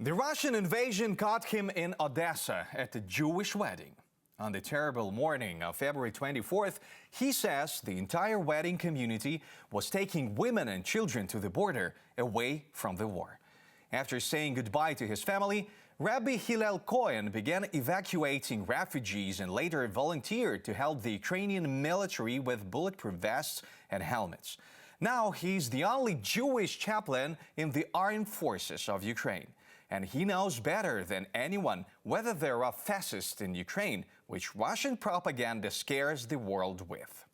The Russian invasion caught him in Odesa at a Jewish wedding. On the terrible morning of February 24th, he says the entire wedding community was taking women and children to the border away from the war. After saying goodbye to his family, Rabbi Hillel Cohen began evacuating refugees and later volunteered to help the Ukrainian military with bulletproof vests and helmets. Now he's the only Jewish chaplain in the Armed Forces of Ukraine. And he knows better than anyone whether there are fascists in Ukraine, which Russian propaganda scares the world with.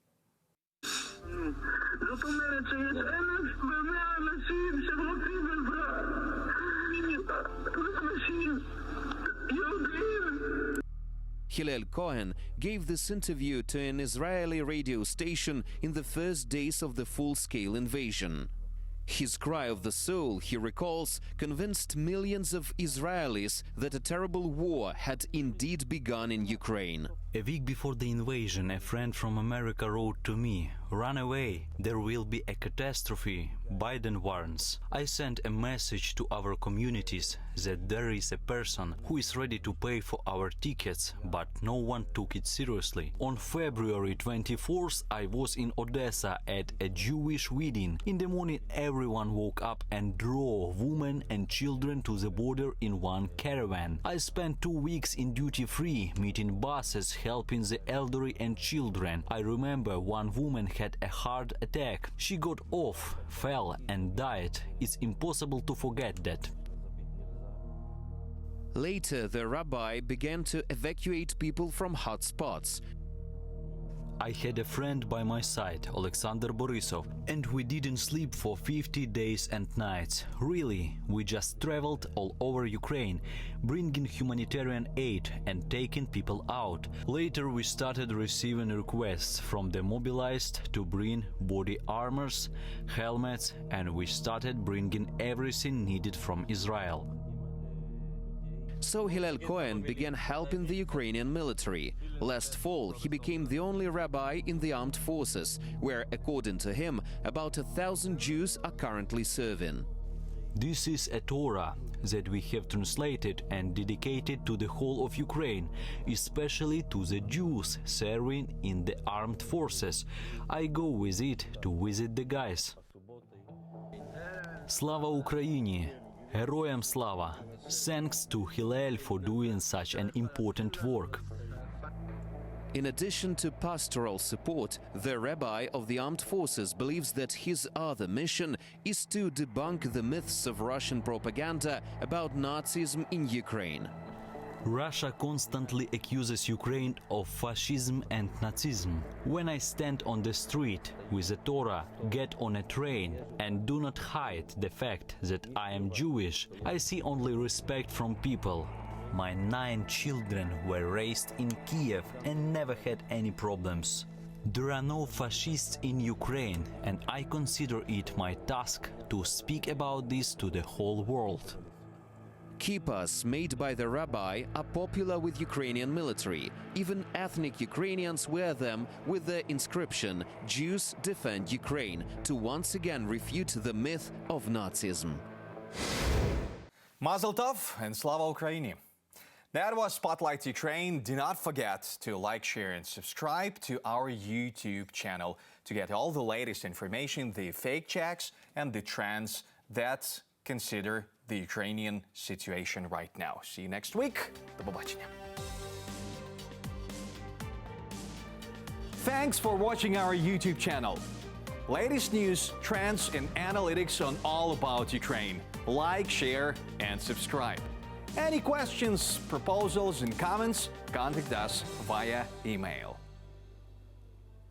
Hillel Cohen gave this interview to an Israeli radio station in the first days of the full-scale invasion. His cry of the soul, he recalls, convinced millions of Israelis that a terrible war had indeed begun in Ukraine. A week before the invasion, a friend from America wrote to me, "Run away, there will be a catastrophe, Biden warns." I sent a message to our communities that there is a person who is ready to pay for our tickets, but no one took it seriously. On February 24th, I was in Odesa at a Jewish wedding. In the morning, everyone woke up and drove women and children to the border in one caravan. I spent 2 weeks in duty-free, meeting buses, helping the elderly and children. I remember one woman had a heart attack. She got off, fell and died. It's impossible to forget that. Later, the rabbi began to evacuate people from hot spots. I had a friend by my side, Alexander Borisov, and we didn't sleep for 50 days and nights. Really, we just traveled all over Ukraine, bringing humanitarian aid and taking people out. Later we started receiving requests from the mobilized to bring body armors, helmets, and we started bringing everything needed from Israel. So Hillel Cohen began helping the Ukrainian military. Last fall, he became the only rabbi in the armed forces, where, according to him, about 1,000 Jews are currently serving. This is a Torah that we have translated and dedicated to the whole of Ukraine, especially to the Jews serving in the armed forces. I go with it to visit the guys. Slava Ukraini! Героям слава! Thanks to Hillel for doing such an important work. In addition to pastoral support, the rabbi of the armed forces believes that his other mission is to debunk the myths of Russian propaganda about Nazism in Ukraine. Russia constantly accuses Ukraine of fascism and Nazism. When I stand on the street with a Torah, get on a train and do not hide the fact that I am Jewish, I see only respect from people. My 9 children were raised in Kiev and never had any problems. There are no fascists in Ukraine, and I consider it my task to speak about this to the whole world. Kippas made by the rabbi are popular with Ukrainian military. Even ethnic Ukrainians wear them with the inscription "Jews defend Ukraine" to once again refute the myth of Nazism. Mazel tov and Slava Ukraini! That was Spotlight Ukraine. Do not forget to like, share and subscribe to our YouTube channel to get all the latest information, the fake checks and the trends that consider the Ukrainian situation right now. See you next week. До побачення. Thanks for watching our YouTube channel. Latest news, trends and analytics on all about Ukraine. Like, share and subscribe. Any questions, proposals and comments, contact us via email.